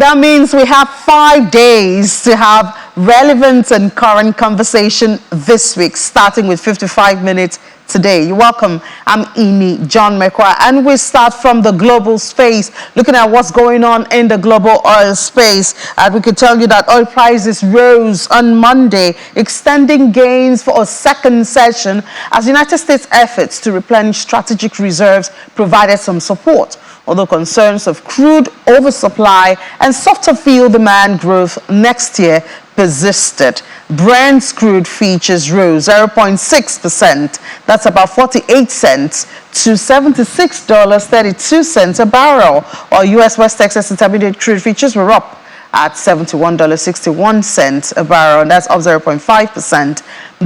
That means we have 5 days to have relevant and current conversation this week, starting with 55 minutes today. You're welcome. I'm Imi John Mekwa, and we start from the global space, looking at what's going on in the global oil space. And we could tell you that oil prices rose on Monday, extending gains for a second session as United States' efforts to replenish strategic reserves provided some support, although concerns of crude oversupply and softer fuel demand growth next year persisted. Brent's crude futures rose 0.6%. That's about 48 cents to $76.32 a barrel, while U.S. West Texas Intermediate crude futures were up at $71.61 a barrel, and that's up 0.5%.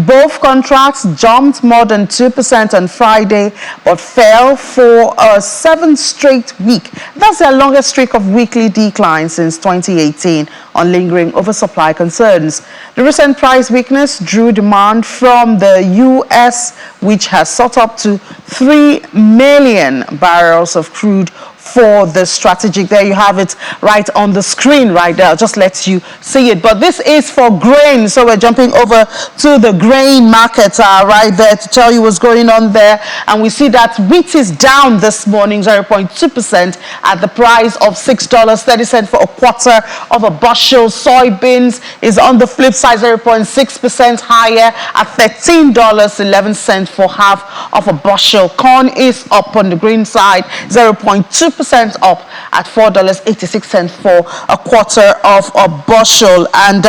Both contracts jumped more than 2% on Friday, but fell for a 7th straight week. That's their longest streak of weekly decline since 2018 on lingering oversupply concerns. The recent price weakness drew demand from the U.S., which has sought up to 3 million barrels of crude for the strategic. There you have it right on the screen right there. I'll just let you see it. But this is for grain, so we're jumping over to the grain market right there to tell you what's going on there. And we see that wheat is down this morning 0.2% at the price of $6.30 for a quarter of a bushel. Soybeans is on the flip side 0.6% higher at $13.11 for half of a bushel. Corn is up on the green side 0.2% up at $4.86 for a quarter of a bushel. And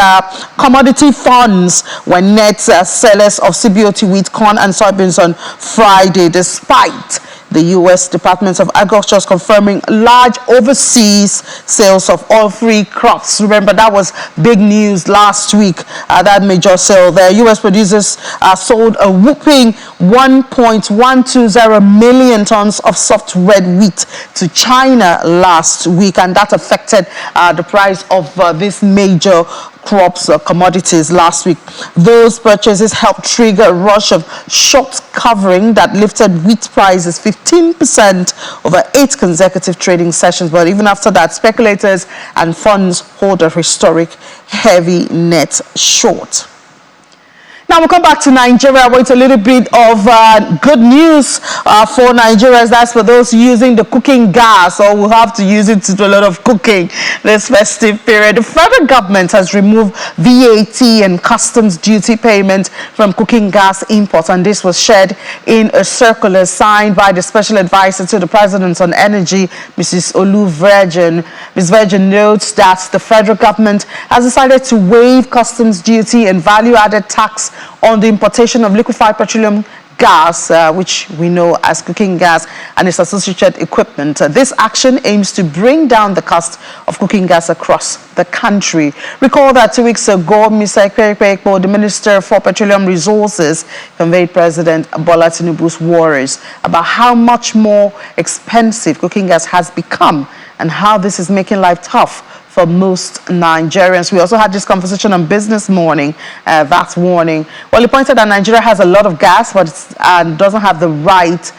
commodity funds were net sellers of CBOT wheat, corn and soybeans on Friday, despite the U.S. Department of Agriculture confirming large overseas sales of all-free crops. Remember, that was big news last week, that major sale there. U.S. producers sold a whopping 1.120 million tons of soft red wheat to China last week, and that affected the price of this major crops or commodities last week. Those purchases helped trigger a rush of short covering that lifted wheat prices 15% over 8 consecutive trading sessions. But even after that, speculators and funds hold a historic heavy net short. Now we'll come back to Nigeria with a little bit of good news for Nigerians. That's for those using the cooking gas, or will have to use it to do a lot of cooking this festive period. The federal government has removed VAT and customs duty payment from cooking gas imports, and this was shared in a circular signed by the special advisor to the president on energy, Mrs. Olu Virgin. Ms. Virgin notes that the federal government has decided to waive customs duty and value-added tax on the importation of liquefied petroleum gas, which we know as cooking gas, and its associated equipment. This action aims to bring down the cost of cooking gas across the country. Recall that 2 weeks ago, Mr. Ekpe, the Minister for Petroleum Resources, conveyed President Bola Tinubu's worries about how much more expensive cooking gas has become and how this is making life tough for most Nigerians. We also had this conversation on Business Morning, that morning. Well, he pointed that Nigeria has a lot of gas, but it doesn't have the right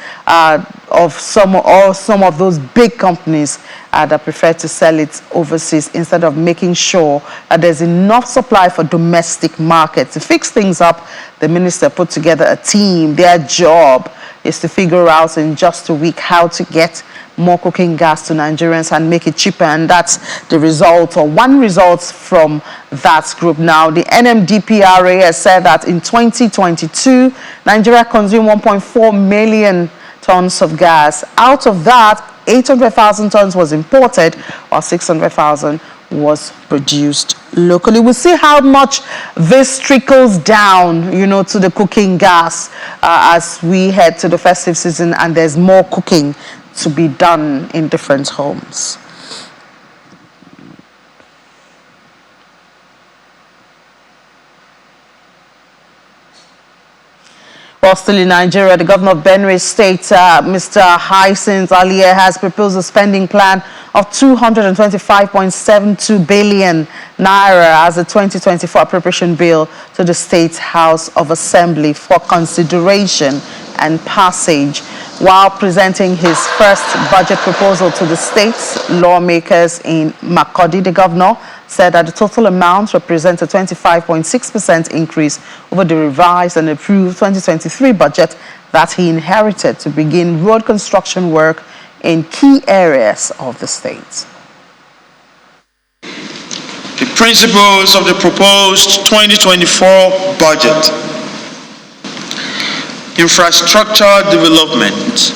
of some of those big companies that prefer to sell it overseas instead of making sure that there's enough supply for domestic markets. To fix things up, the minister put together a team. Their job is to figure out in just a week how to get more cooking gas to Nigerians and make it cheaper, and that's the result, or one result from that group. Now, the NMDPRA has said that in 2022, Nigeria consumed 1.4 million tons of gas. Out of that, 800,000 tons was imported, while 600,000 was produced locally. We'll see how much this trickles down, to the cooking gas as we head to the festive season and there's more cooking to be done in different homes. Well, still in Nigeria, the governor of Benue State, Mr. Hyacinth Aliye, has proposed a spending plan of 225.72 billion naira as a 2024 appropriation bill to the State House of Assembly for consideration and passage. While presenting his first budget proposal to the state's lawmakers in Makurdi, the governor said that the total amount represents a 25.6% increase over the revised and approved 2023 budget that he inherited to begin road construction work in key areas of the state. The principles of the proposed 2024 budget. Infrastructure development.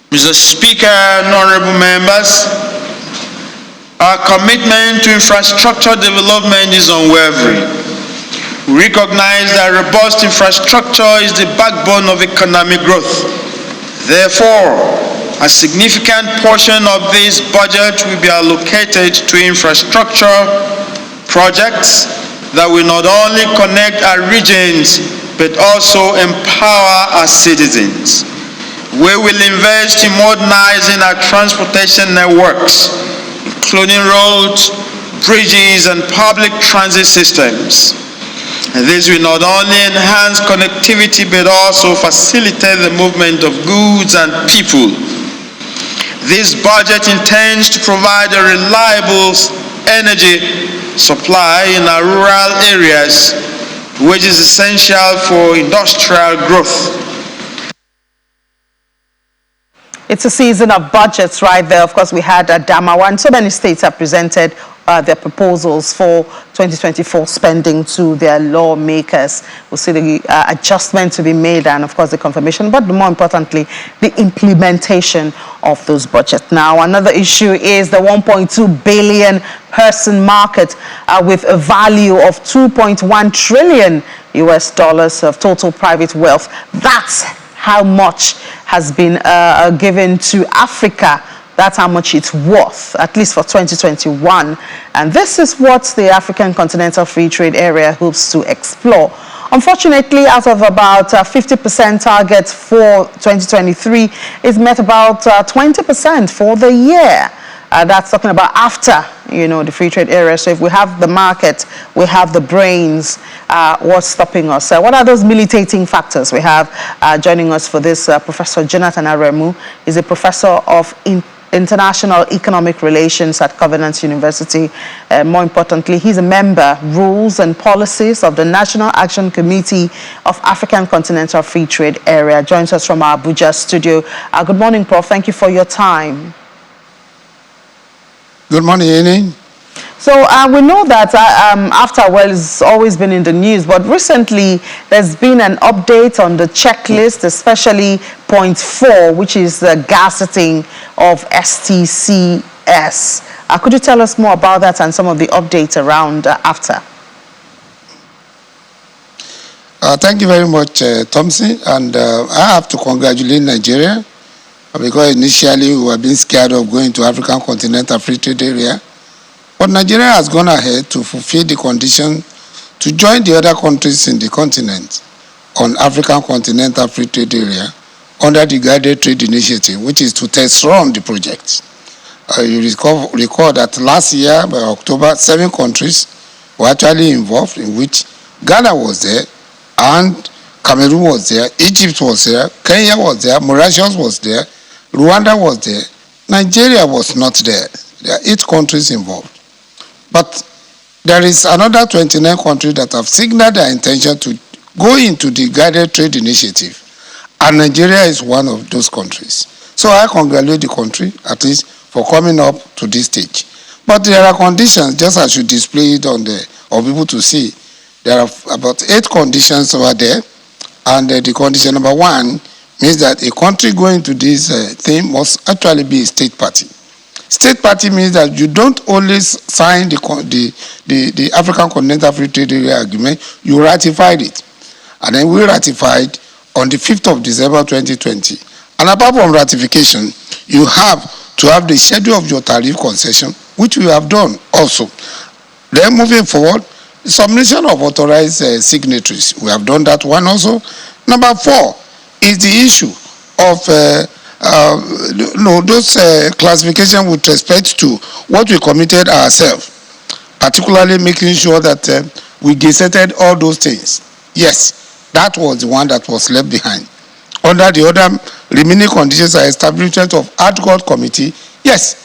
Mr. Speaker and honorable members, our commitment to infrastructure development is unwavering. We recognize that robust infrastructure is the backbone of economic growth. Therefore, a significant portion of this budget will be allocated to infrastructure projects that will not only connect our regions but also empower our citizens. We will invest in modernizing our transportation networks, including roads, bridges, and public transit systems. And this will not only enhance connectivity but also facilitate the movement of goods and people. This budget intends to provide a reliable energy supply in our rural areas, which is essential for industrial growth. It's a season of budgets right there. Of course, we had Adamawa, and so many states have presented their proposals for 2024 spending to their lawmakers. We'll see the adjustment to be made and, of course, the confirmation, but more importantly, the implementation of those budgets. Now, another issue is the 1.2 billion person market with a value of 2.1 trillion US dollars of total private wealth. That's how much has been given to Africa. That's how much it's worth, at least for 2021. And this is what the African Continental Free Trade Area hopes to explore. Unfortunately, out of about 50% target for 2023, it's met about 20% for the year. That's talking about after, the free trade area. So if we have the market, we have the brains, what's stopping us? What are those militating factors? We have joining us for this Professor Jonathan Aremu. He's a professor of International Economic Relations at Covenant University. More importantly, he's a member, Rules and Policies of the National Action Committee of African Continental Free Trade Area. Joins us from our Abuja studio. Good morning, Prof. Thank you for your time. Good morning, Amy. So we know that AfCFTA has always been in the news, but recently there's been an update on the checklist, especially point 4, which is the gazetting of STCS. Could you tell us more about that and some of the updates around AfCFTA? Thank you very much, Thompson. And I have to congratulate Nigeria because initially we were being scared of going to African Continental Free Trade Area. But Nigeria has gone ahead to fulfill the condition to join the other countries in the continent on African Continental Free Trade Area under the Guided Trade Initiative, which is to test run the project. You recall that last year, by October, 7 countries were actually involved, in which Ghana was there, and Cameroon was there, Egypt was there, Kenya was there, Mauritius was there, Rwanda was there, Nigeria was not there. There are 8 countries involved. But there is another 29 countries that have signaled their intention to go into the Guided Trade Initiative. And Nigeria is one of those countries. So I congratulate the country, at least, for coming up to this stage. But there are conditions, just as you display it on or people to see. There are about 8 conditions over there. And the condition number 1 means that a country going to this thing must actually be a state party. State party means that you don't only sign the African Continental Free Trade Area Agreement, you ratified it. And then we ratified on the 5th of December 2020. And apart from ratification, you have to have the schedule of your tariff concession, which we have done also. Then moving forward, submission of authorized signatories. We have done that one also. Number 4 is the issue of those classification with respect to what we committed ourselves, particularly making sure that we gazetted all those things. Yes, that was the one that was left behind. under the other remaining conditions and establishment of ad hoc committee, yes,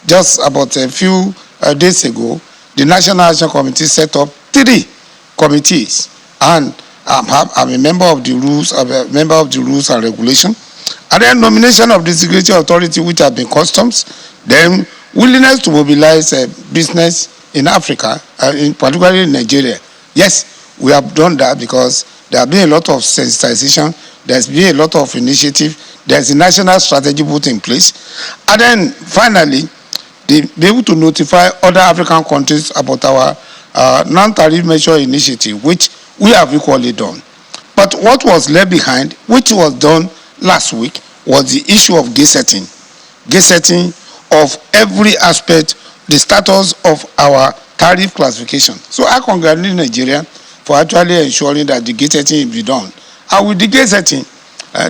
just about a few days ago, the National Action Committee set up 3 committees, and I'm a member of the rules, and regulation, and then nomination of the security authority, which have been customs, then willingness to mobilize business in Africa, particularly in Nigeria. Yes, we have done that because there have been a lot of sensitization, there's been a lot of initiative, there's a national strategy put in place, and then finally, be able to notify other African countries about our non-tariff measure initiative, which we have equally done. But what was left behind, which was done last week, was the issue of gazetting of every aspect, the status of our tariff classification. So I congratulate Nigeria for actually ensuring that the gazetting will be done. And with the gazetting,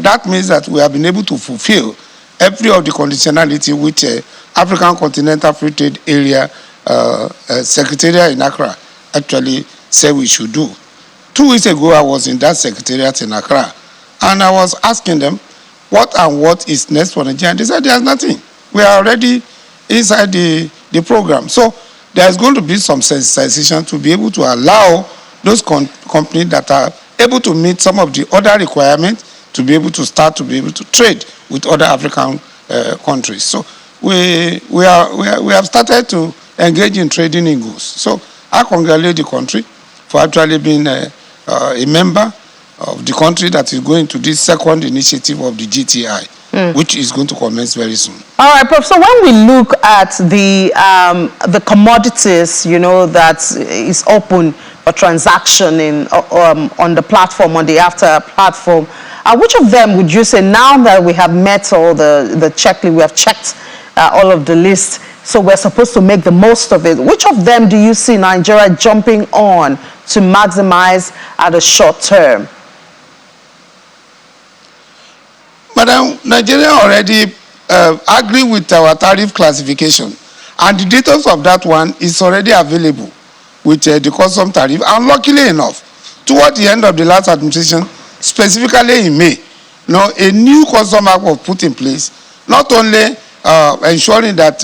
that means that we have been able to fulfill every of the conditionality which African Continental Free Trade Area Secretariat in Accra actually said we should do. 2 weeks ago, I was in that secretariat in Accra, and I was asking them what is next for Nigeria, and they said there's nothing. We are already inside the program. So there's going to be some sensitization to be able to allow those companies that are able to meet some of the other requirements to be able to start to be able to trade with other African countries. So we have started to engage in trading in goods. So I congratulate the country for actually being a member of the country that is going to this second initiative of the GTI, which is going to commence very soon. All right, Prof. So when we look at the commodities, that is open for transaction on the platform, on the AfCFTA platform, which of them would you say, now that we have met all the checklist, we have checked all of the list, so we're supposed to make the most of it, which of them do you see Nigeria jumping on to maximize at the short term? Madam, Nigeria already agree with our tariff classification, and the details of that one is already available with the custom tariff. And luckily enough, toward the end of the last administration, specifically in May, a new custom act was put in place, not only ensuring that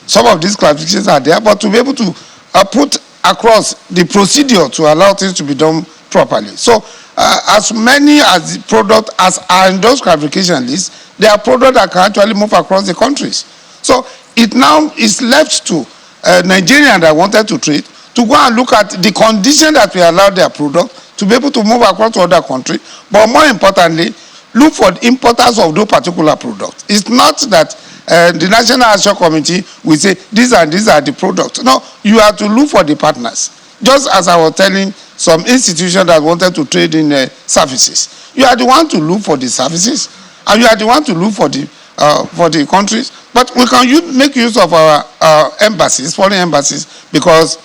some of these classifications are there, but to be able to put across the procedure to allow things to be done properly. So as many as the product as are in those classification lists, there are products that can actually move across the countries. So it now is left to Nigerians that wanted to trade to go and look at the condition that we allow their product to be able to move across to other countries, but more importantly, look for the importers of those particular products. It's not that the National Action Committee will say these are the products. No, you have to look for the partners. Just as I was telling some institutions that wanted to trade in services, you are the one to look for the services, and you are the one to look for the countries. But we can make use of our embassies, foreign embassies, because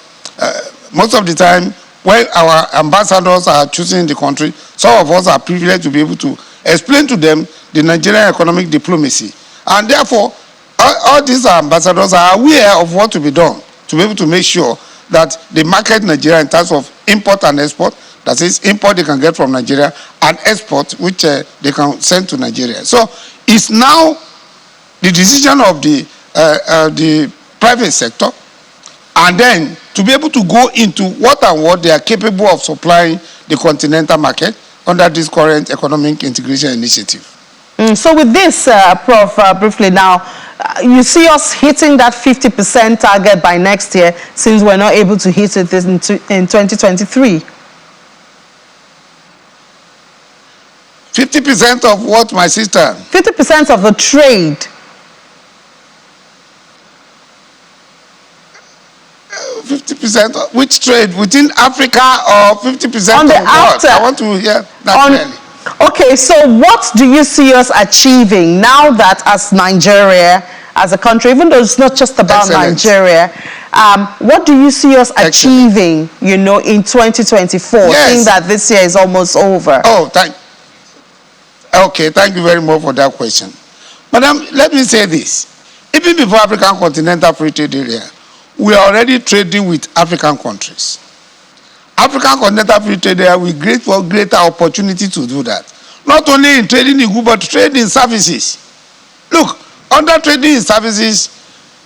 most of the time when our ambassadors are choosing the country, some of us are privileged to be able to explain to them the Nigerian economic diplomacy. And therefore, all these ambassadors are aware of what to be done to be able to make sure that they market Nigeria in terms of import and export. That is, import they can get from Nigeria, and export which they can send to Nigeria. So it's now the decision of the private sector, and then to be able to go into what they are capable of supplying the continental market under this current economic integration initiative. So with this, Prof, briefly now, you see us hitting that 50% target by next year, since we're not able to hit it in 2023? 50% of what, my sister? 50% of the trade. 50% of which trade? Within Africa, or 50% on the of what? I want to hear that clearly. Okay, so what do you see us achieving now that as Nigeria, as a country, even though it's not just about Nigeria, what do you see us achieving, in 2024, seeing that this year is almost over? Oh, thank you very much for that question. Madam, let me say this. Even before African Continental Free Trade Area, we are already trading with African countries. African Continental Free Trade Area will create for greater opportunity to do that. not only in trading in goods, but trading in services. Look, under trading in services,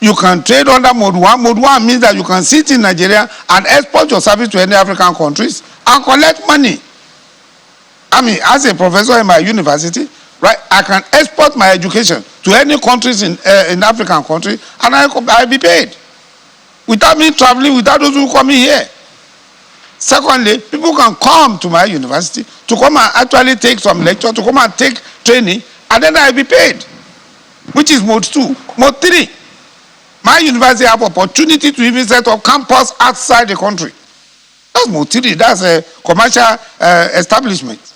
you can trade under mode 1. Mode 1 means that you can sit in Nigeria and export your service to any African countries and collect money. I mean, as a professor in my university, right, I can export my education to any countries in African country, and I'll be paid without me traveling, without those who come in here. Secondly, people can come to my university to come and actually take some lecture, to come and take training, and then I'll be paid, which is mode 2. Mode 3, my university have opportunity to even set up campus outside the country. That's mode 3. That's a commercial establishment,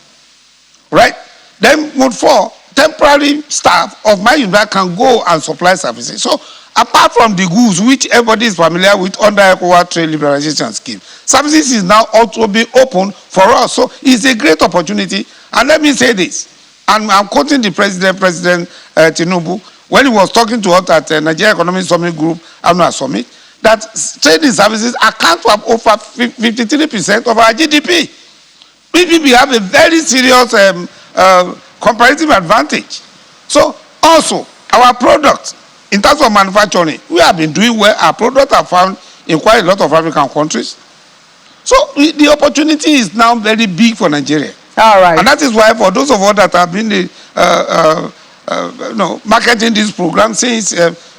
right? Then mode 4, temporary staff of my university can go and supply services. So apart from the goods which everybody is familiar with under ECOWAS trade liberalization scheme, services is now also be open for us. So it's a great opportunity. And let me say this, and I'm quoting the President Tinubu, when he was talking to us at Nigeria Economic Summit Group Annual Summit, that trading services account for over 53% of our GDP. We have a very serious comparative advantage. So also, our products, in terms of manufacturing, we have been doing well. Our products are found in quite a lot of African countries. So the opportunity is now very big for Nigeria. All right. And that is why for those of us that have been marketing this program since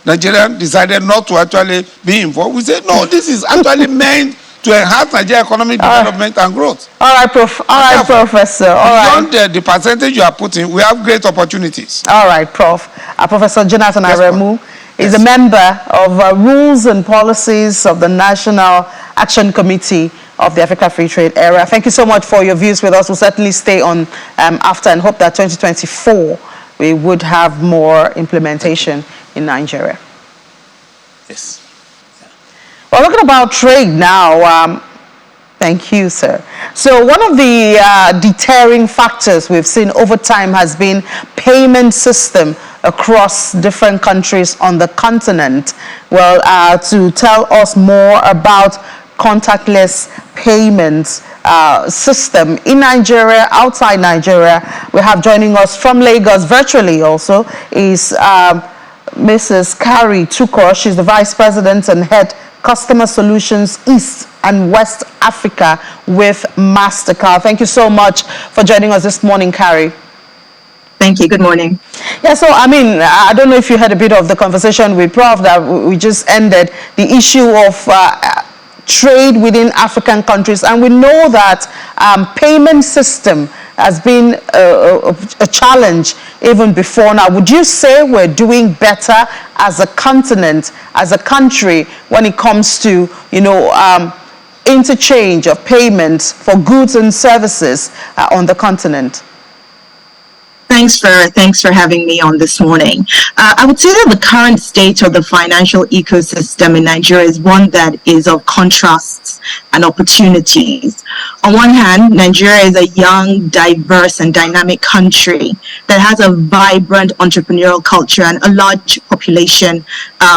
Nigeria decided not to actually be involved, we say, no, this is actually meant to enhance Nigerian economic development and growth. All right, Professor. All right. Beyond the percentage you are putting, we have great opportunities. All right, Prof. Professor Jonathan Aremu is a member of Rules and Policies of the National Action Committee of the Africa Free Trade Area. Thank you so much for your views with us. We'll certainly stay on after and hope that 2024 we would have more implementation in Nigeria. Yes. Well, looking about trade now, thank you, sir. So one of the deterring factors we've seen over time has been payment system across different countries on the continent. Well, to tell us more about contactless payments system in Nigeria, outside Nigeria, we have joining us from Lagos virtually also is Mrs. Carrie Tukor. She's the Vice President and Head Customer Solutions East and West Africa with Mastercard. Thank you so much for joining us this morning, Carrie. Thank you. Good morning. Yeah, so I mean, I don't know if you had a bit of the conversation with Prof that we just ended, the issue of trade within African countries, and we know that payment system has been a challenge even before now. Would you say we're doing better as a continent, as a country, when it comes to, you know, interchange of payments for goods and services on the continent? Thanks for having me on this morning. I would say that the current state of the financial ecosystem in Nigeria is one that is of contrasts and opportunities. On one hand, Nigeria is a young, diverse, and dynamic country that has a vibrant entrepreneurial culture and a large population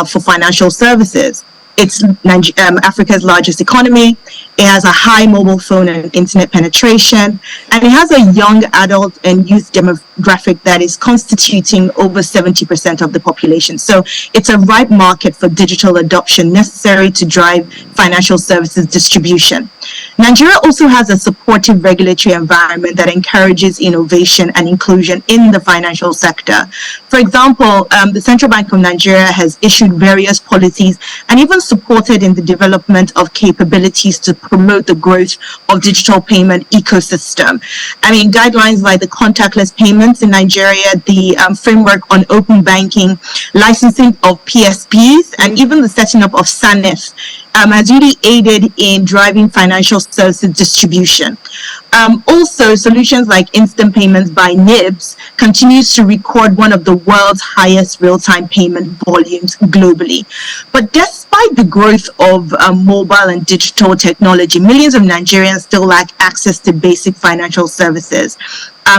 for financial services. It's Africa's largest economy. It has a high mobile phone and internet penetration, and it has a young adult and youth demographic that is constituting over 70% of the population. So it's a ripe market for digital adoption necessary to drive financial services distribution. Nigeria also has a supportive regulatory environment that encourages innovation and inclusion in the financial sector. For example, the Central Bank of Nigeria has issued various policies and even supported in the development of capabilities to promote the growth of digital payment ecosystem. I mean, guidelines like the contactless payments in Nigeria, the framework on open banking, licensing of PSPs, and even the setting up of SANEF has really aided in driving financial services distribution. Also, solutions like instant payments by NIBS continues to record one of the world's highest real-time payment volumes globally. But despite the growth of mobile and digital technology, millions of Nigerians still lack access to basic financial services,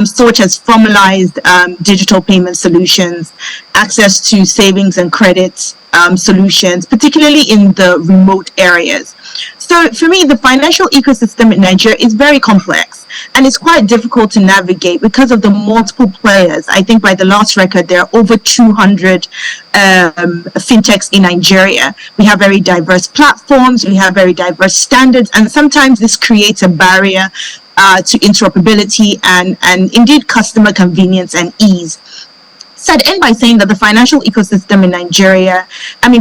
such as formalized digital payment solutions, access to savings and credit solutions, particularly in the remote areas. So for me, the financial ecosystem in Nigeria is very complex. and it's quite difficult to navigate because of the multiple players. I think by the last record, there are over 200 fintechs in Nigeria. We have very diverse platforms, we have very diverse standards, and sometimes this creates a barrier to interoperability and indeed customer convenience and ease. So I'd end by saying that the financial ecosystem in Nigeria,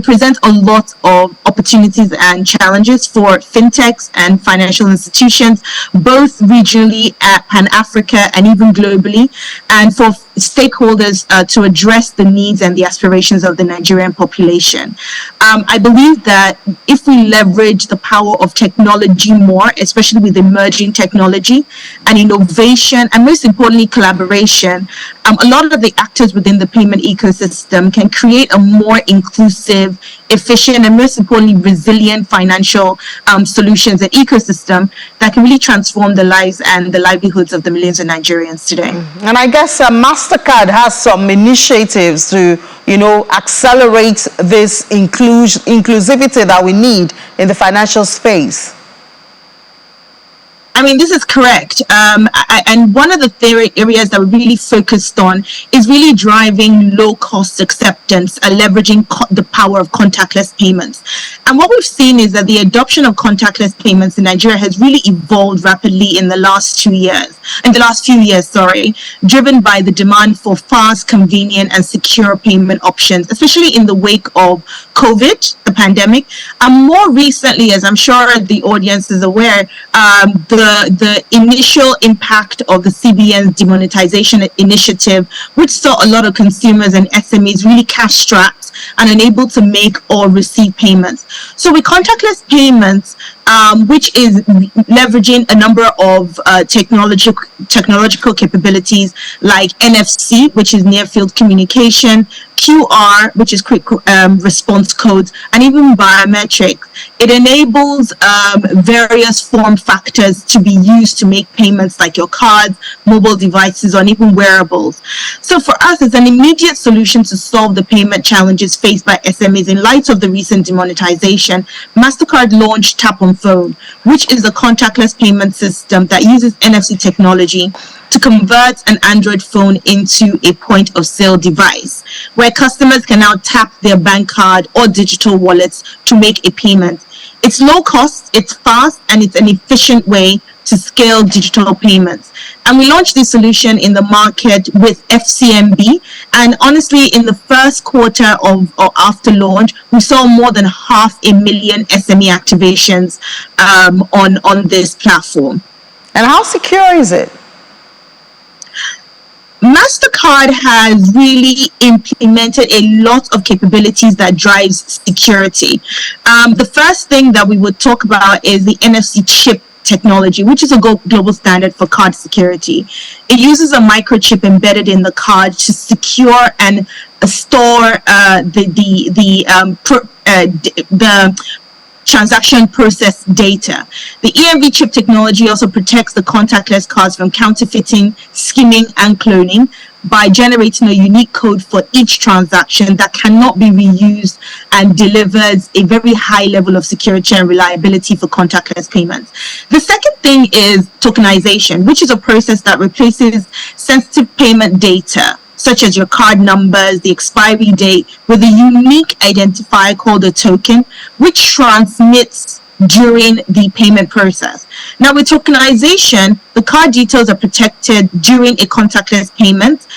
presents a lot of opportunities and challenges for fintechs and financial institutions, both regionally, Pan-Africa, and even globally, and for stakeholders to address the needs and the aspirations of the Nigerian population. I believe that if we leverage the power of technology more, especially with emerging technology and innovation, and most importantly, collaboration, a lot of the actors within the payment ecosystem can create a more inclusive, efficient, and most importantly, resilient financial solutions and ecosystem that can really transform the lives and the livelihoods of the millions of Nigerians today. And I guess Mastercard has some initiatives to, accelerate this inclusivity that we need in the financial space. This is correct. And one of the areas that we're really focused on is really driving low-cost acceptance and leveraging the power of contactless payments. And what we've seen is that the adoption of contactless payments in Nigeria has really evolved rapidly in the last few years, driven by the demand for fast, convenient, and secure payment options, especially in the wake of COVID, the pandemic. And more recently, as I'm sure the audience is aware, the initial impact of the CBN's demonetization initiative, which saw a lot of consumers and SMEs really cash-strapped and unable to make or receive payments. So with contactless payments, which is leveraging a number of technological capabilities like NFC, which is near-field communication, QR, which is quick response codes, and even biometrics. It enables various form factors to be used to make payments like your cards, mobile devices, or even wearables. So for us, it's an immediate solution to solve the payment challenges faced by SMEs in light of the recent demonetization. Mastercard launched Tap on Phone, which is a contactless payment system that uses NFC technology to convert an Android phone into a point-of-sale device, where customers can now tap their bank card or digital wallets to make a payment. It's low cost, it's fast, and it's an efficient way to scale digital payments. And we launched this solution in the market with FCMB. And honestly, in the first quarter or after launch, we saw more than 500,000 SME activations on this platform. And how secure is it? Mastercard has really implemented a lot of capabilities that drives security. The first thing that we would talk about is the NFC chip technology, which is a global standard for card security. It uses a microchip embedded in the card to secure and store the transaction process data. The EMV chip technology also protects the contactless cards from counterfeiting, skimming, and cloning by generating a unique code for each transaction that cannot be reused and delivers a very high level of security and reliability for contactless payments. The second thing is tokenization, which is a process that replaces sensitive payment data such as your card numbers, the expiry date, with a unique identifier called a token, which transmits during the payment process. Now, with tokenization, the card details are protected during a contactless payment,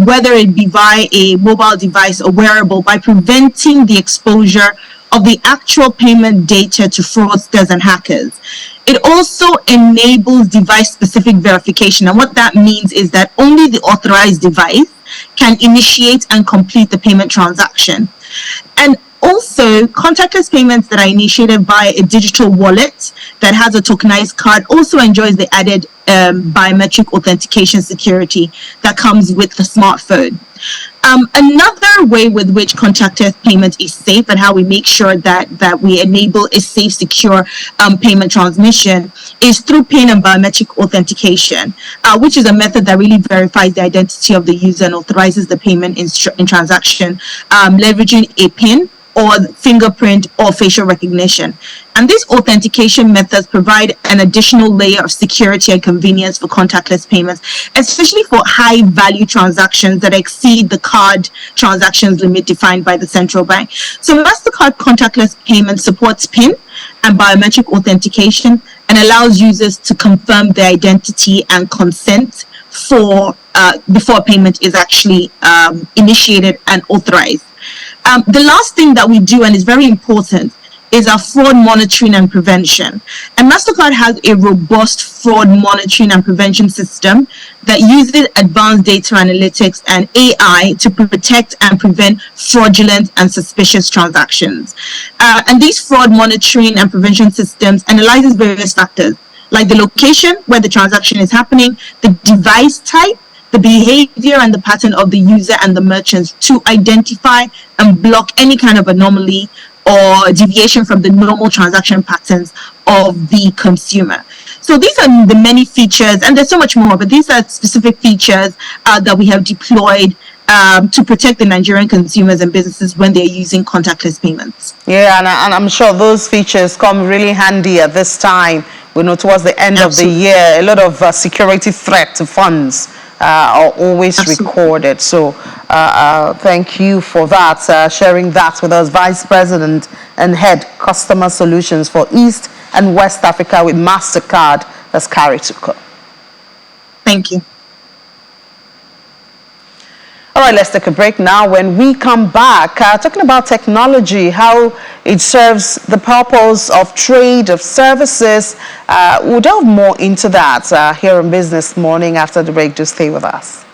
whether it be via a mobile device or wearable, by preventing the exposure of the actual payment data to fraudsters and hackers. It also enables device-specific verification, and what that means is that only the authorized device can initiate and complete the payment transaction. And also, contactless payments that are initiated via a digital wallet that has a tokenized card also enjoys the added biometric authentication security that comes with the smartphone. Another way with which contactless payment is safe and how we make sure that we enable a safe, secure payment transmission is through PIN and biometric authentication, which is a method that really verifies the identity of the user and authorizes the payment in transaction, leveraging a PIN or fingerprint or facial recognition. And these authentication methods provide an additional layer of security and convenience for contactless payments, especially for high value transactions that exceed the card transactions limit defined by the central bank. So Mastercard contactless payment supports PIN and biometric authentication and allows users to confirm their identity and consent for before payment is actually initiated and authorized. The last thing that we do, and is very important, is our fraud monitoring and prevention. And Mastercard has a robust fraud monitoring and prevention system that uses advanced data analytics and AI to protect and prevent fraudulent and suspicious transactions. And these fraud monitoring and prevention systems analyzes various factors, like the location where the transaction is happening, the device type, the behavior and the pattern of the user and the merchants, to identify and block any kind of anomaly or deviation from the normal transaction patterns of the consumer. So these are the many features, and there's so much more, but these are specific features that we have deployed to protect the Nigerian consumers and businesses when they're using contactless payments. Yeah, and I'm sure those features come really handy at this time. We know towards the end of the year, a lot of security threat to funds are always recorded. So thank you for that, sharing that with us. Vice President and Head Customer Solutions for East and West Africa with Mastercard, that's Carrie Tuko. Thank you. All right, let's take a break now. When we come back, talking about technology, how it serves the purpose of trade, of services. We'll delve more into that here on Business Morning after the break. Just stay with us.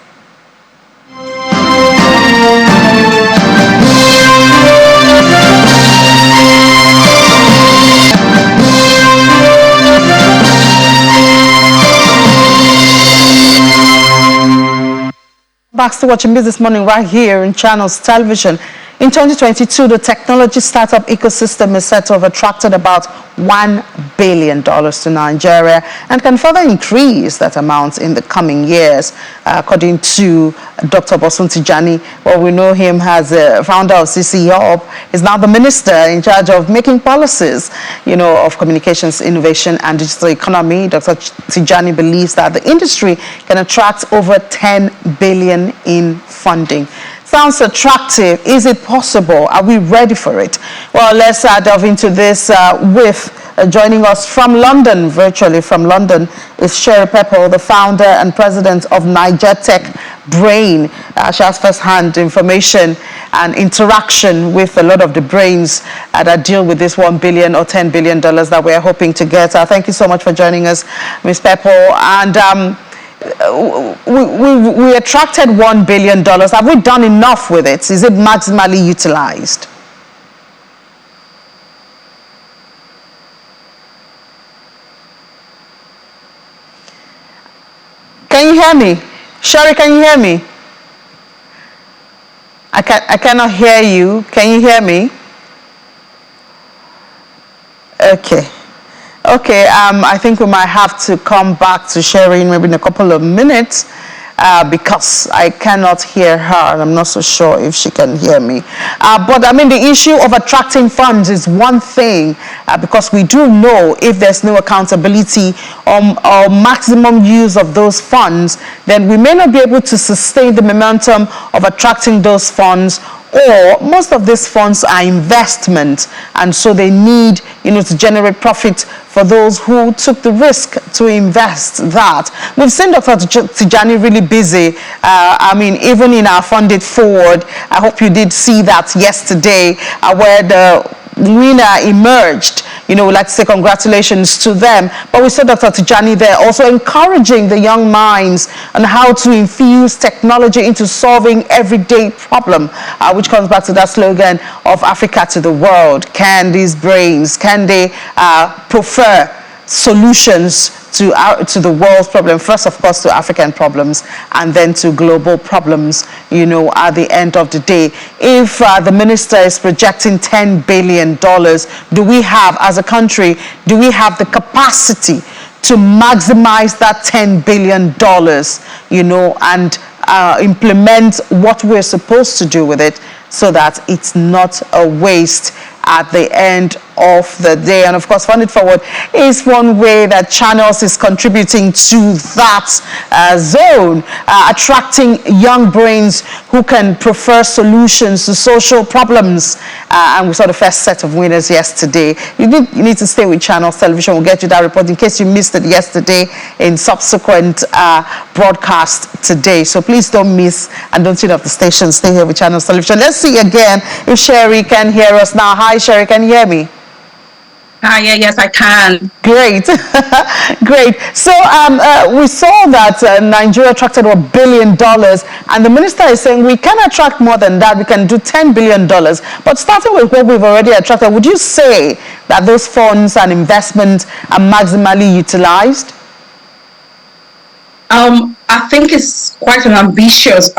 Back to watching Business Morning right here in Channels Television. In 2022, the technology startup ecosystem is set to have attracted about $1 billion to Nigeria and can further increase that amount in the coming years. According to Dr. Bosun Tijani, well, we know him as a founder of CC Hub, is now the minister in charge of making policies, of communications, innovation, and digital economy. Dr. Tijani believes that the industry can attract over $10 billion in funding. Sounds attractive. Is it possible? Are we ready for it? Well, let's delve into this with joining us from London, virtually from London, is Sherry Pepper, the founder and president of Niger Tech Brain. She has first-hand information and interaction with a lot of the brains that deal with this $1 billion or $10 billion that we're hoping to get. Thank you so much for joining us, Ms. Pepper. And we attracted $1 billion. Have we done enough with it? Is it maximally utilized? Can you hear me? Sherry, can you hear me? I cannot hear you. Can you hear me? Okay. Okay, I think we might have to come back to Sherry maybe in a couple of minutes because I cannot hear her and I'm not so sure if she can hear me. But I mean, the issue of attracting funds is one thing because we do know if there's no accountability or maximum use of those funds, then we may not be able to sustain the momentum of attracting those funds, or most of these funds are investment, and so they need, to generate profit for those who took the risk to invest that. We've seen Dr. Tijani really busy. I mean, even in our Funded Forward, I hope you did see that yesterday, where the winner emerged. We'd like to say congratulations to them. But we saw Dr. Tijani there also encouraging the young minds on how to infuse technology into solving everyday problem, which comes back to that slogan of Africa to the world. Can these brains, can they prefer solutions to the world's problem, first of course to African problems and then to global problems, at the end of the day. If the minister is projecting $10 billion, do we have, as a country, do we have the capacity to maximize that $10 billion, and implement what we're supposed to do with it? so that it's not a waste at the end of the day. And of course, Fund It Forward is one way that Channels is contributing to that zone, attracting young brains who can prefer solutions to social problems. And we saw the first set of winners yesterday. You need to stay with Channels Television. We'll get you that report in case you missed it yesterday in subsequent broadcast today. So please don't miss and don't tune off the station. Stay here with Channels Television. Let's see again if Sherry can hear us now. Hi, Sherry, can you hear me? Hi, yes, I can. Great. Great. So we saw that Nigeria attracted $1 billion, and the minister is saying we can attract more than that. We can do $10 billion. But starting with what we've already attracted, would you say that those funds and investments are maximally utilized? I think it's quite an ambitious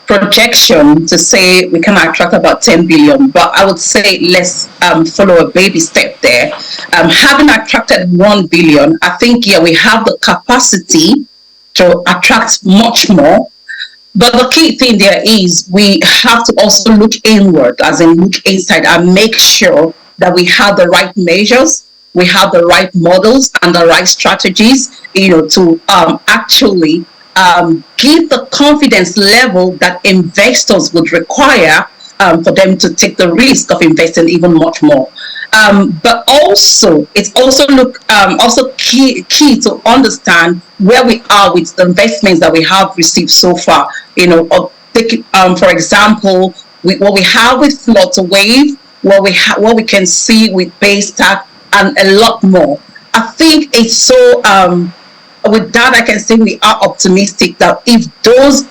projection to say we can attract about 10 billion, but I would say let's follow a baby step there. Having attracted 1 billion, I think, yeah, we have the capacity to attract much more. But the key thing there is we have to also look inward, as in look inside, and make sure that we have the right measures, we have the right models and the right strategies, to actually give the confidence level that investors would require for them to take the risk of investing even much more. But also, it's also key to understand where we are with the investments that we have received so far. For example, what we have with Flutterwave, what we can see with Baystack, and a lot more. I think it's so. With that, I can say we are optimistic that if those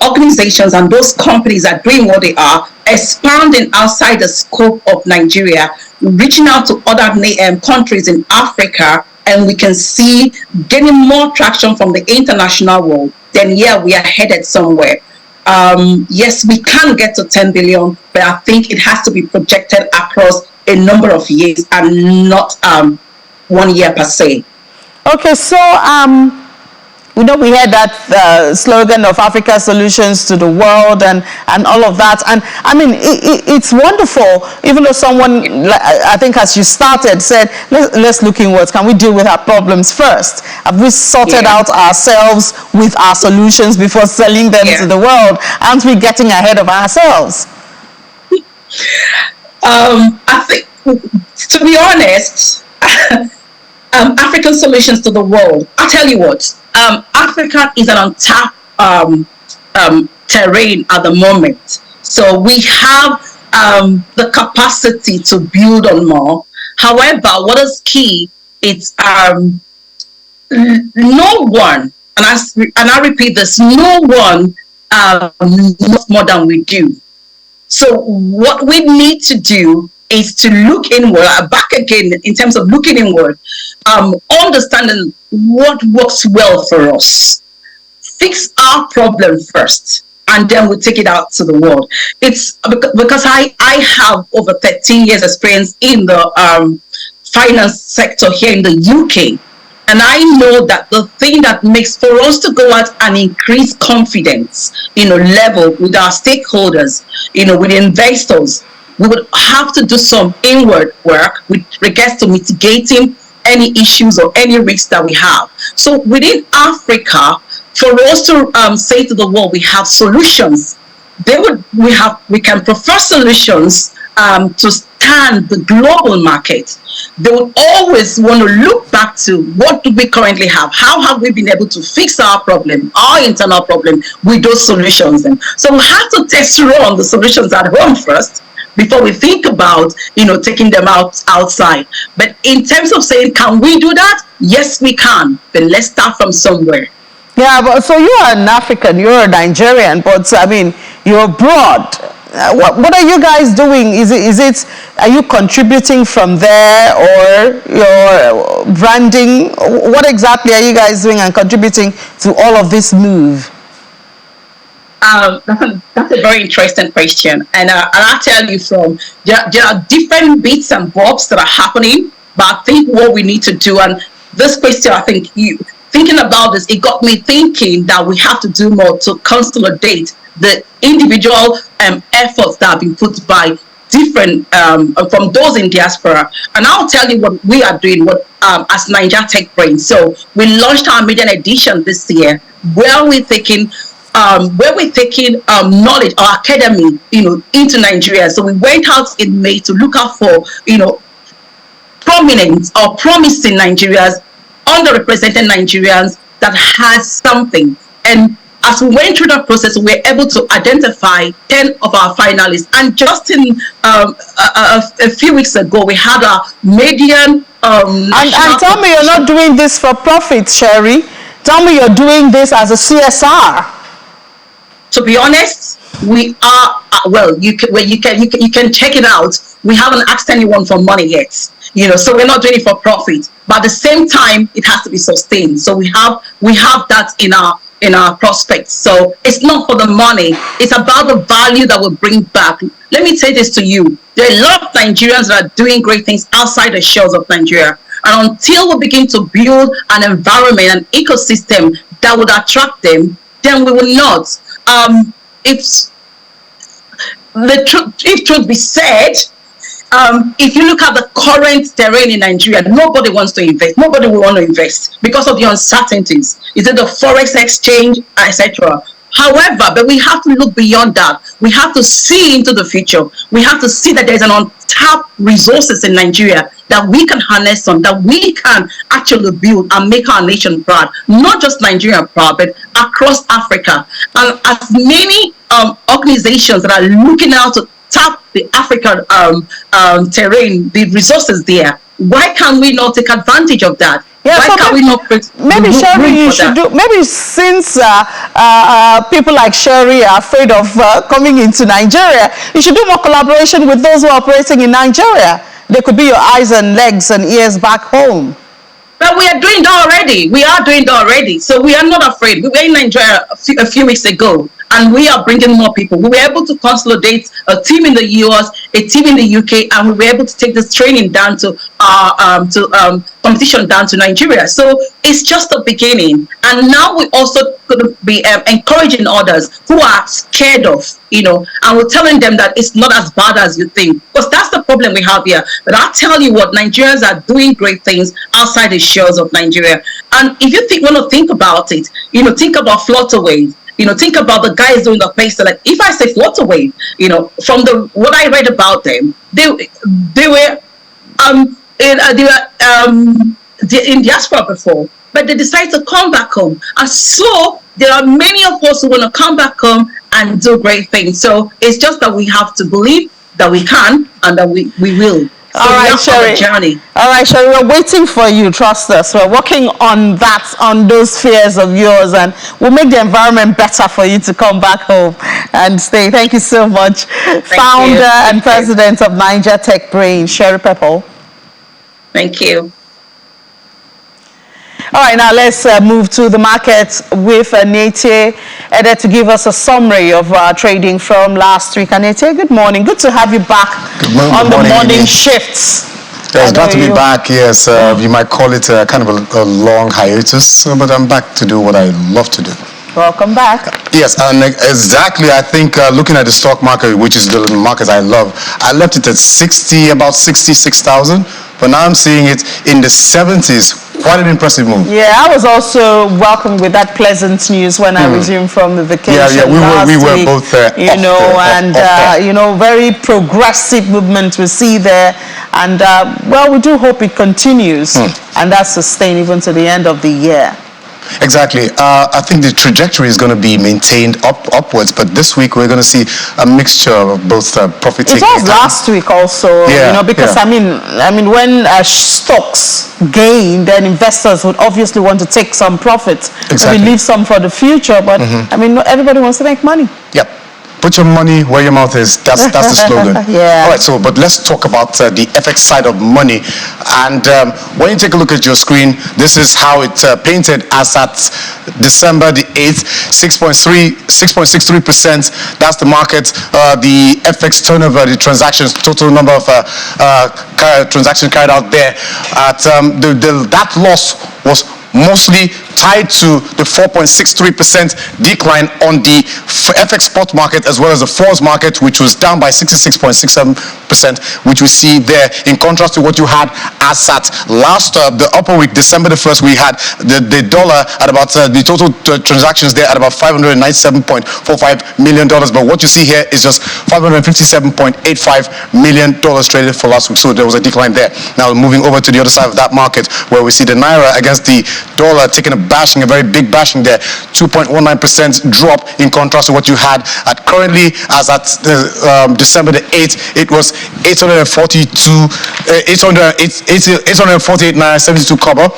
organizations and those companies are doing what they are, expanding outside the scope of Nigeria, reaching out to other countries in Africa, and we can see getting more traction from the international world, then yeah, we are headed somewhere. Yes, we can get to 10 billion, but I think it has to be projected across a number of years and not 1 year per se. Okay, so we had that slogan of Africa Solutions to the World and all of that. And I mean, it's wonderful, even though someone, I think as you started, said, let's look inwards. Can we deal with our problems first? Have we sorted out ourselves with our solutions before selling them to the world? Aren't we getting ahead of ourselves? I think, to be honest, African solutions to the world. I'll tell you what, Africa is an untapped terrain at the moment. So we have the capacity to build on more. However, what is key is no one, and I repeat this, no one knows more than we do. So what we need to do is to look inward, back again in terms of looking inward, understanding what works well for us, fix our problem first, and then we'll take it out to the world. It's because I have over 13 years experience in the finance sector here in the UK. And I know that the thing that makes for us to go out and increase confidence, level with our stakeholders, with investors, we would have to do some inward work with regards to mitigating any issues or any risks that we have. So within Africa, for us to say to the world we have solutions, we can prefer solutions to stand the global market. They would always want to look back to what do we currently have? How have we been able to fix our problem, our internal problem, with those solutions? And so we have to test run the solutions at home first before we think about, taking them outside. But in terms of saying, can we do that? Yes, we can. Then let's start from somewhere. Yeah, but so you are an African, you're a Nigerian, but I mean, you're abroad. What are you guys doing? Are you contributing from there, or your branding? What exactly are you guys doing and contributing to all of this move? That's a very interesting question, and I'll tell you there are different bits and bobs that are happening, but I think what we need to do, and this question, I think thinking about this, it got me thinking that we have to do more to consolidate the individual efforts that have been put by different from those in diaspora. And I'll tell you what we are doing as Niger Tech Brain. So we launched our maiden edition this year, where we're taking knowledge, our academy, into Nigeria. So we went out in May to look out for, prominent or promising Nigerians, underrepresented Nigerians that has something. And as we went through that process, we were able to identify 10 of our finalists. And just in a few weeks ago, we had a median. And tell me you're not doing this for profit, Sherry. Tell me you're doing this as a CSR. To be honest, we are, you can check it out. We haven't asked anyone for money yet. So we're not doing it for profit. But at the same time, it has to be sustained. So we have that in our prospects. So it's not for the money. It's about the value that we bring back. Let me say this to you. There are a lot of Nigerians that are doing great things outside the shores of Nigeria. And until we begin to build an environment, an ecosystem that would attract them, then we will not. If truth be said, if you look at the current terrain in Nigeria, nobody wants to invest. Nobody will want to invest because of the uncertainties. Is it the forex exchange, etc.? However, but we have to look beyond that. We have to see into the future. We have to see that there's an untapped resources in Nigeria that we can harness on, that we can actually build and make our nation proud. Not just Nigeria proud, but across Africa. And as many organizations that are looking out to tap the African terrain, the resources there, why can we not take advantage of that? Yeah, why so can we not maybe Sherry, you should do, maybe since people like Sherry are afraid of coming into Nigeria, you should do more collaboration with those who are operating in Nigeria. They could be your eyes and legs and ears back home. But we are doing that already. We are doing that already. So we are not afraid. We were in Nigeria a few weeks ago, and we are bringing more people. We were able to consolidate a team in the US, a team in the UK, and we were able to take this training down to competition down to Nigeria. So it's just the beginning. And now we also could be encouraging others who are scared of, and we're telling them that it's not as bad as you think. Because that's the problem we have here. But I'll tell you what, Nigerians are doing great things outside the shores of Nigeria. And if you want to think about it, think about flutterways. Think about the guys doing the place. Like, if I say flutterwave, from what I read about them, they were in diaspora before, but they decided to come back home. And so there are many of us who want to come back home and do great things. So it's just that we have to believe that we can and that we will. So all right, Sherry. All right, Sherry, we're waiting for you. Trust us. We're working on that, on those fears of yours, and we'll make the environment better for you to come back home and stay. Thank you so much. Founder and president of Niger Tech Brain, Sherry Pepple. Thank you. All right, now let's move to the markets with Nete Ede to give us a summary of trading from last week. Nete, good morning. Good to have you back on the morning shifts. Yeah, glad to be back. Yes, you might call it kind of a long hiatus, but I'm back to do what I love to do. Welcome back. Yes, and exactly. I think looking at the stock market, which is the market I love, I left it at about 66,000, but now I'm seeing it in the 70s. Quite an impressive move. Yeah, I was also welcomed with that pleasant news when I resumed from the vacation. Yeah, we were both there. Very progressive movement we see there, and we do hope it continues and that's sustained even to the end of the year. Exactly. I think the trajectory is going to be maintained upwards, but this week we're going to see a mixture of both profit taking. It was last week also, because I mean, when stocks gain, then investors would obviously want to take some profit, maybe leave some for the future. But I mean, not everybody wants to make money. Yep. Put your money where your mouth is. That's the slogan. Yeah. All right. But let's talk about the FX side of money. And when you take a look at your screen, this is how it painted as at December the 8th, 6.63%. That's the market. The FX turnover, the transactions, total number of transactions carried out there. At that loss was mostly tied to the 4.63% decline on the FX spot market as well as the forwards market, which was down by 66.67%, which we see there in contrast to what you had as at last the upper week, December the 1st. We had the dollar at about the total transactions there at about $597.45 million, but what you see here is just $557.85 million traded for last week, so there was a decline there. Now moving over to the other side of that market, where we see the naira against the dollar taking a bashing, a very big bashing there, 2.19% drop in contrast to what you had at currently as at December the 8th. It was 848 naira 72 kobo.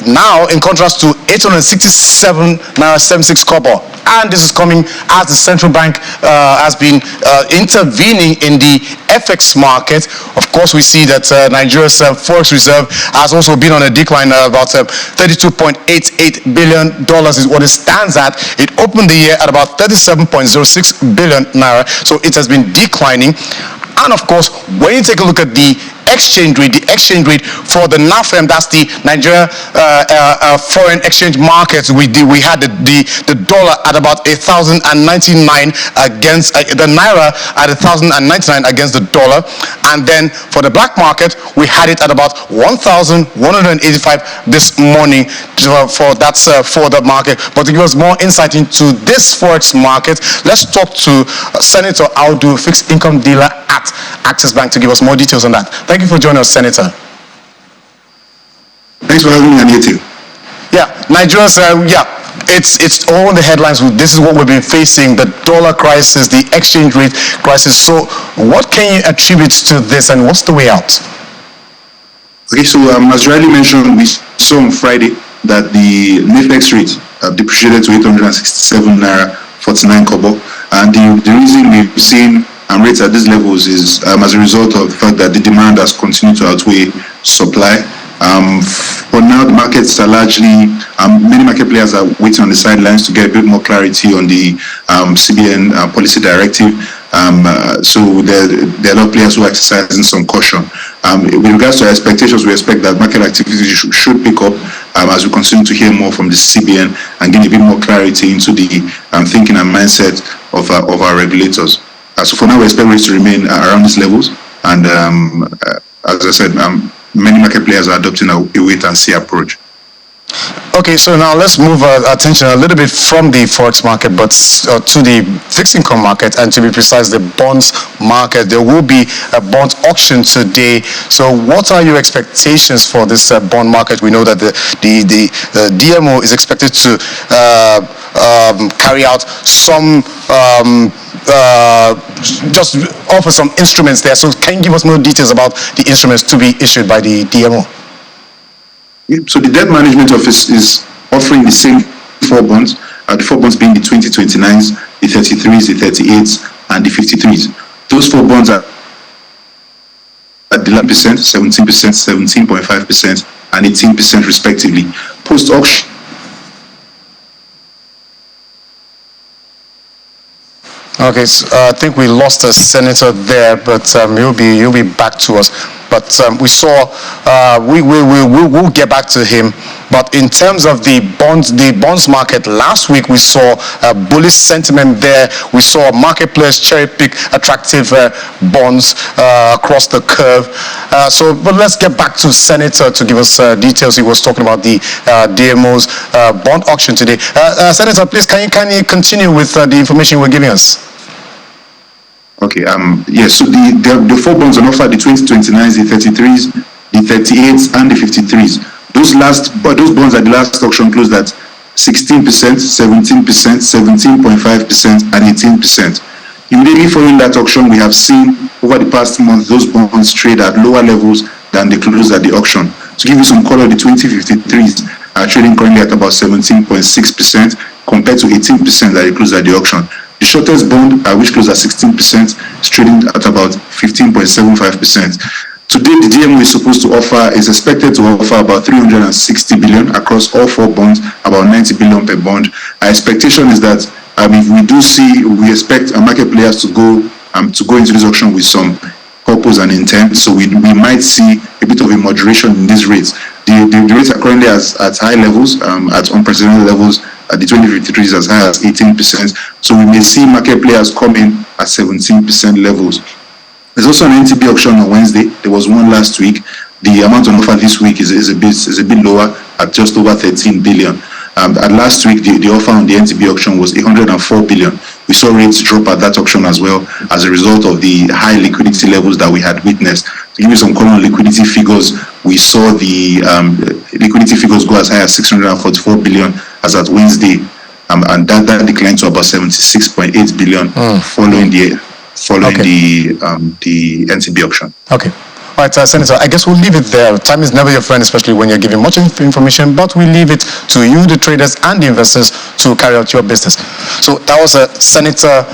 Now, in contrast to 867 naira 76 kobo, and this is coming as the central bank has been intervening in the FX market. Of course, we see that Nigeria's forex reserve has also been on a decline. About $32.88 billion is what it stands at. It opened the year at about 37.06 billion naira, so it has been declining. And of course, when you take a look at the exchange rate for the NAFEM, that's the Nigeria foreign exchange market, we had the dollar at about 1,099 against the naira at 1,099 against the dollar, and then for the black market we had it at about 1,185 this morning for the market. But to give us more insight into this forex market, let's talk to Senator Audu, fixed income dealer at Access Bank, to give us more details on that. Thank you for joining us, Senator. Thanks for having me on YouTube. Yeah, Nigeria's, it's all in the headlines. This is what we've been facing, the dollar crisis, the exchange rate crisis. So what can you attribute to this, and what's the way out? Okay, so as Riley mentioned, we saw on Friday that the NFX rate depreciated to 867 naira 49 kobo, and the reason we've seen rates at these levels is as a result of the fact that the demand has continued to outweigh supply. For now, the markets are largely, many market players are waiting on the sidelines to get a bit more clarity on the CBN policy directive. So there are a lot of players who are exercising some caution. With regards to our expectations, we expect that market activity should pick up as we continue to hear more from the CBN and gain a bit more clarity into the thinking and mindset of our regulators. So for now, we expect rates to remain around these levels, and as I said, many market players are adopting a wait-and-see approach. Okay, so now let's move our attention a little bit from the forex market, but to the fixed income market, and to be precise, the bonds market. There will be a bond auction today. So what are your expectations for this bond market? We know that the DMO is expected to carry out some just offer some instruments there. So can you give us more details about the instruments to be issued by the DMO? So the debt management office is offering the same four bonds, the four bonds being the 2029s, the 33s, the 38s, and the 53s. Those four bonds are at 11%, 17%, 17.5%, and 18% respectively. Post-auction, okay, so I think we lost a senator there, but he'll be back to us. But we saw we'll get back to him. But in terms of the bonds market, last week we saw bullish sentiment there. We saw market players cherry pick attractive bonds across the curve. But let's get back to Senator to give us details. He was talking about the DMO's bond auction today. Senator, please can you continue with the information we're giving us? Okay, yes, so the four bonds on offer, the 2029s, the 33s, the 38s, and the 53s. Those bonds at the last auction closed at 16%, 17%, 17.5%, and 18%. Immediately following that auction, we have seen over the past month those bonds trade at lower levels than they closed at the auction. To give you some color, the 2053s are trading currently at about 17.6% compared to 18% that they closed at the auction. The shortest bond, which closed at 16%, is trading at about 15.75%. Today, the DMO is expected to offer about 360 billion across all four bonds, about 90 billion per bond. Our expectation is that if we expect market players to go into this auction with some purpose and intent, so we might see a bit of a moderation in these rates. The rates are currently at high levels, at unprecedented levels. The 2053 is as high as 18%. So we may see market players come in at 17% levels. There's also an NTB auction on Wednesday. There was one last week. The amount on offer this week is a bit lower at just over 13 billion. And last week, the offer on the NTB auction was 104 billion. We saw rates drop at that auction as well as a result of the high liquidity levels that we had witnessed. To give you some common liquidity figures, we saw the liquidity figures go as high as 644 billion as at Wednesday, and that declined to about 76.8 billion following the NTB auction. Okay. All right, Senator, I guess we'll leave it there. Time is never your friend, especially when you're giving much information, but we leave it to you, the traders and the investors, to carry out your business. So that was a Senator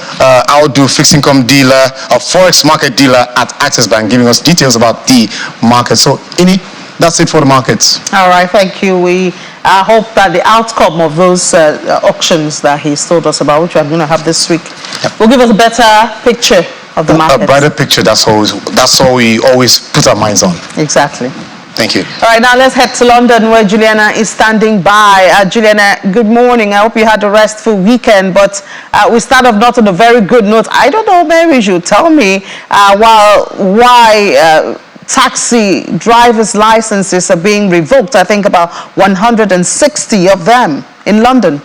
Audu, fixed income dealer, a forex market dealer at Access Bank, giving us details about the market. So, Ini, that's it for the markets. All right, thank you. We hope that the outcome of those auctions that he's told us about, which we're going to have this week, will give us a better picture of the market. A brighter picture, that's all we always put our minds on. Exactly. Thank you. All right, now let's head to London where Juliana is standing by. Juliana, good morning. I hope you had a restful weekend, but we start off not on a very good note. I don't know, maybe you should tell me why taxi drivers' licenses are being revoked. I think about 160 of them in London.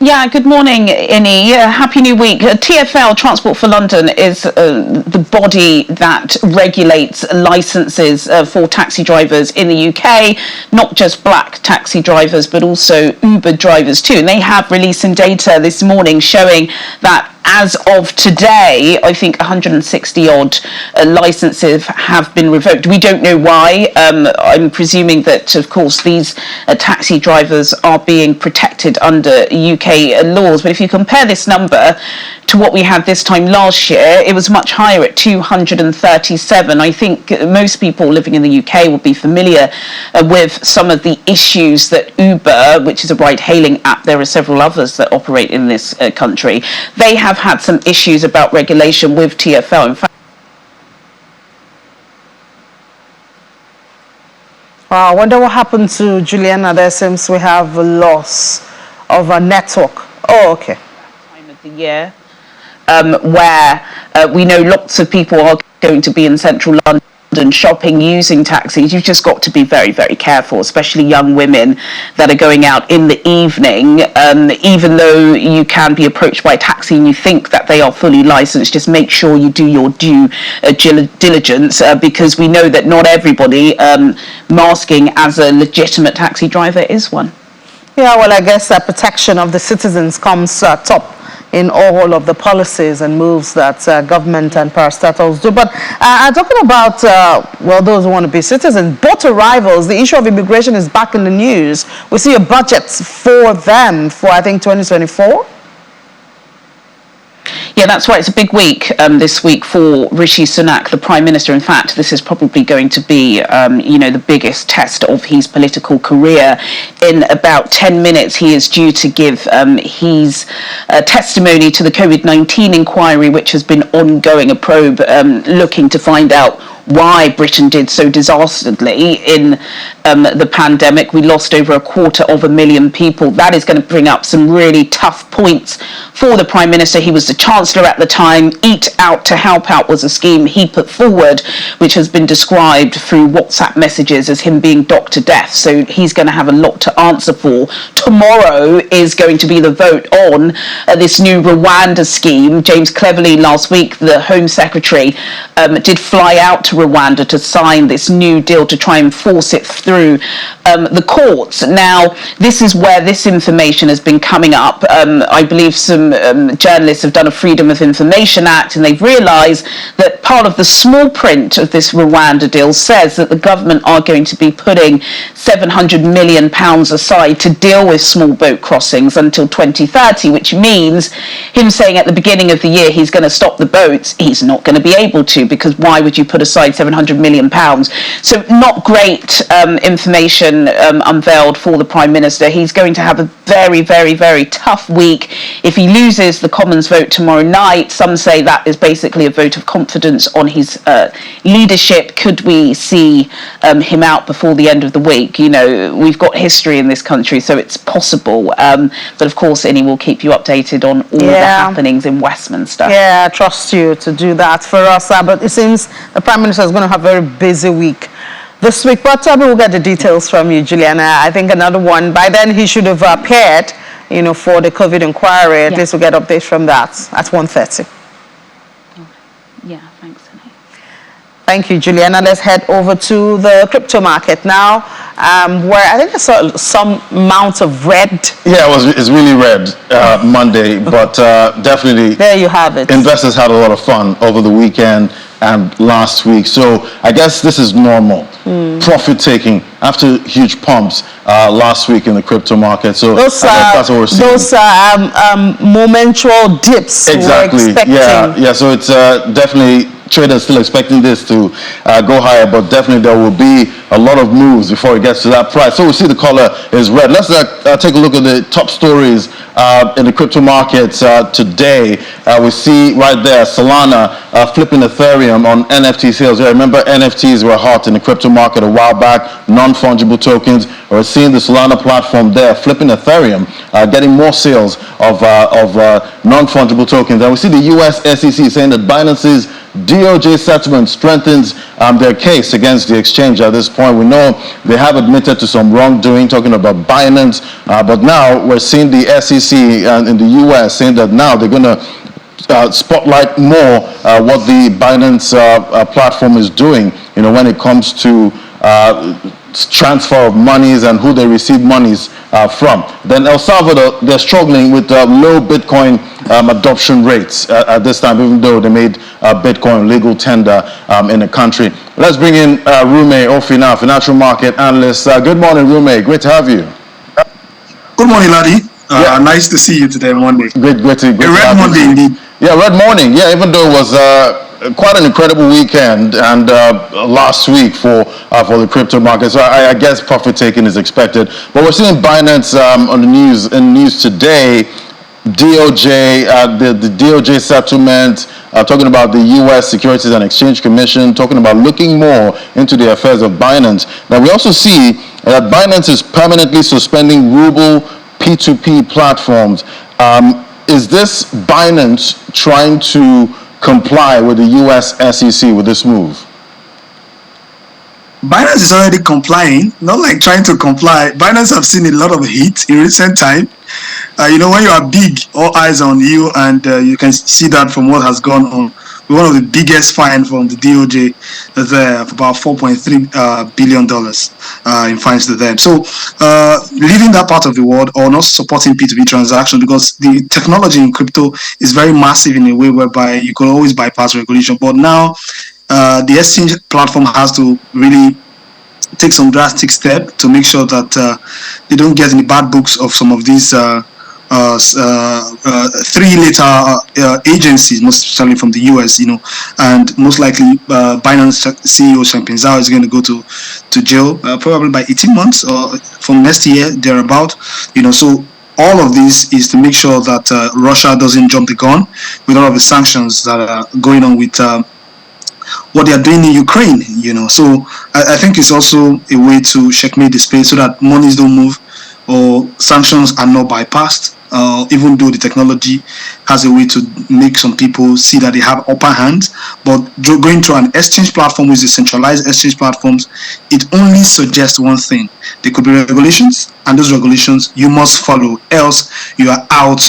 Yeah, good morning, Inni. Happy New Week. TfL, Transport for London, is the body that regulates licences for taxi drivers in the UK, not just black taxi drivers, but also Uber drivers too. And they have released some data this morning showing that as of today, I think 160 odd licenses have been revoked. We don't know why. I'm presuming that, of course, these taxi drivers are being protected under UK laws. But if you compare this number to what we had this time last year, it was much higher at 237. I think most people living in the UK will be familiar with some of the issues that Uber, which is a ride-hailing app, there are several others that operate in this country, they have had some issues about regulation with TfL. In fact, I wonder what happened to Juliana. There seems we have a loss of a network. Oh, okay. Time of the year, where we know lots of people are going to be in central London shopping using taxis. You've just got to be very, very careful, especially young women that are going out in the evening. Even though you can be approached by a taxi and you think that they are fully licensed, just make sure you do your due diligence, because we know that not everybody masking as a legitimate taxi driver is one. Yeah, well, I guess protection of the citizens comes top in all of the policies and moves that government and parastatals do. But talking about, well, those who want to be citizens, boat arrivals, the issue of immigration is back in the news. We see a budget for them for, I think, 2024. Yeah, that's right. It's a big week this week for Rishi Sunak, the Prime Minister. In fact, this is probably going to be, the biggest test of his political career. In about 10 minutes, he is due to give his testimony to the COVID-19 inquiry, which has been ongoing, a probe looking to find out why Britain did so disastrously in the pandemic. We lost over 250,000 people. That is going to bring up some really tough points for the Prime Minister. He was the Chancellor at the time. Eat Out to Help Out was a scheme he put forward, which has been described through WhatsApp messages as him being Dr. Death. So he's going to have a lot to answer for. Tomorrow is going to be the vote on this new Rwanda scheme. James Cleverly last week, the Home Secretary, did fly out to Rwanda to sign this new deal to try and force it through the courts. Now, this is where this information has been coming up. I believe some journalists have done a Freedom of Information Act, and they've realised that part of the small print of this Rwanda deal says that the government are going to be putting £700 million aside to deal with small boat crossings until 2030, which means him saying at the beginning of the year he's going to stop the boats, he's not going to be able to, because why would you put aside aside £700 million. So not great information unveiled for the Prime Minister. He's going to have a very, very, very tough week. If he loses the Commons vote tomorrow night, some say that is basically a vote of confidence on his leadership. Could we see him out before the end of the week? You know, we've got history in this country, so it's possible. But of course, Innie will keep you updated on all the happenings in Westminster. Yeah, I trust you to do that for us. But it seems the Prime Minister is going to have a very busy week this week. But we'll get the details from you, Juliana. I think another one, by then he should have appeared, you know, for the COVID inquiry. At least we'll get updates from that at 1:30. Yeah, thanks, Innie. Thank you, Juliana. Let's head over to the crypto market now, where I think I saw some amount of red. Yeah, it's really red Monday, but definitely there you have it. Investors had a lot of fun over the weekend and last week. So I guess this is normal. Profit taking after huge pumps last week in the crypto market. So that's what we're seeing. Those momental dips. Exactly. We're expecting. Yeah. So it's definitely. Traders still expecting this to go higher, but definitely there will be a lot of moves before it gets to that price. So we see the color is red. Let's take a look at the top stories in the crypto markets today. We see right there Solana flipping Ethereum on NFT sales. Yeah, remember NFTs were hot in the crypto market a while back, non-fungible tokens. We're seeing the Solana platform there flipping Ethereum, getting more sales of non-fungible tokens. And we see the US SEC saying that Binance's DOJ settlement strengthens their case against the exchange at this point. We know they have admitted to some wrongdoing, talking about Binance, but now we're seeing the SEC in the US saying that now they're going to spotlight more what the Binance platform is doing, you know, when it comes to transfer of monies and who they receive monies from. Then El Salvador, they're struggling with low Bitcoin adoption rates at this time, even though they made Bitcoin legal tender in the country. Let's bring in Rume Ofi now, financial market analyst. Good morning, Rume. Great to have you. Good morning, Ladi. Nice to see you today, Monday. Great to red Monday indeed. Yeah, red morning. Yeah, even though it was quite an incredible weekend and last week for the crypto market. So I guess profit taking is expected. But we're seeing Binance on the news today. DOJ, the DOJ settlement, talking about the U.S. Securities and Exchange Commission, talking about looking more into the affairs of Binance. Now we also see that Binance is permanently suspending ruble P2P platforms. Is this Binance trying to comply with the U.S. SEC with this move? Binance is already complying, not like trying to comply. Binance have seen a lot of heat in recent time. You know, when you are big, all eyes on you, and you can see that from what has gone on. One of the biggest fine from the DOJ of about $4.3 billion in fines to them. So leaving that part of the world or not supporting P2P transactions, because the technology in crypto is very massive in a way whereby you could always bypass regulation. But now the exchange platform has to really take some drastic step to make sure that they don't get any bad books of some of these three-letter agencies, most especially from the US, you know, and most likely Binance CEO Champagne Zhao is going to go to jail probably by 18 months or from next year thereabout, you know. So all of this is to make sure that Russia doesn't jump the gun with all of the sanctions that are going on with what they are doing in Ukraine, you know. So I think it's also a way to checkmate the space so that monies don't move or sanctions are not bypassed, even though the technology has a way to make some people see that they have upper hand. But going through an exchange platform, which is centralized exchange platforms, it only suggests one thing. There could be regulations, and those regulations you must follow, else you are out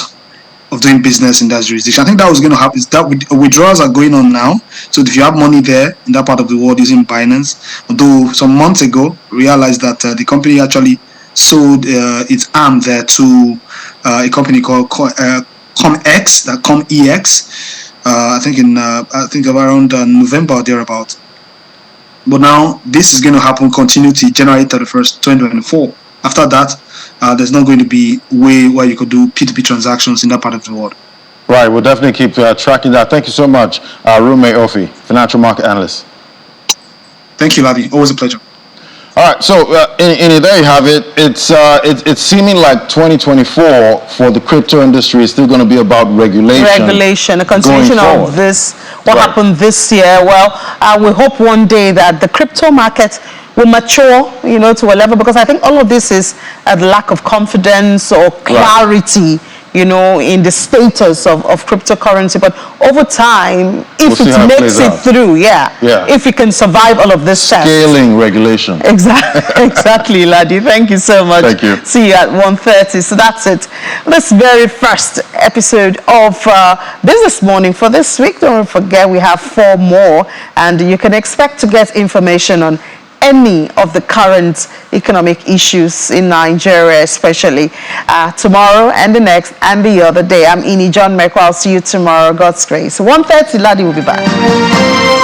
of doing business in that jurisdiction. I think that was going to happen. Is that withdrawals are going on now. So if you have money there in that part of the world using Binance, although some months ago realized that the company actually sold its arm there to a company called ComEx, I think around November or thereabout. But now this is going to happen, continue to January 31st, 2024. After that, there's not going to be a way where you could do P2P transactions in that part of the world. Right, we'll definitely keep tracking that. Thank you so much, Rume Ofi, financial market analyst. Thank you, Lavi. Always a pleasure. All right, so there you have it. It's seeming like 2024 for the crypto industry is still going to be about regulation. Regulation, a continuation of this, what happened this year. Well, we hope one day that the crypto market will mature, to a level, because I think all of this is a lack of confidence or clarity, in the status of cryptocurrency. But over time, if it makes it through, if it can survive all of this scaling regulation. Exactly, Ladi. Thank you so much. Thank you. See you at 1:30. So that's it. This very first episode of Business Morning for this week. Don't forget, we have 4 more, and you can expect to get information on any of the current economic issues in Nigeria, especially tomorrow and the next and the other day. I'm Ini John Mekwa. I'll see you tomorrow. God's grace. 1:30, Ladi will be back.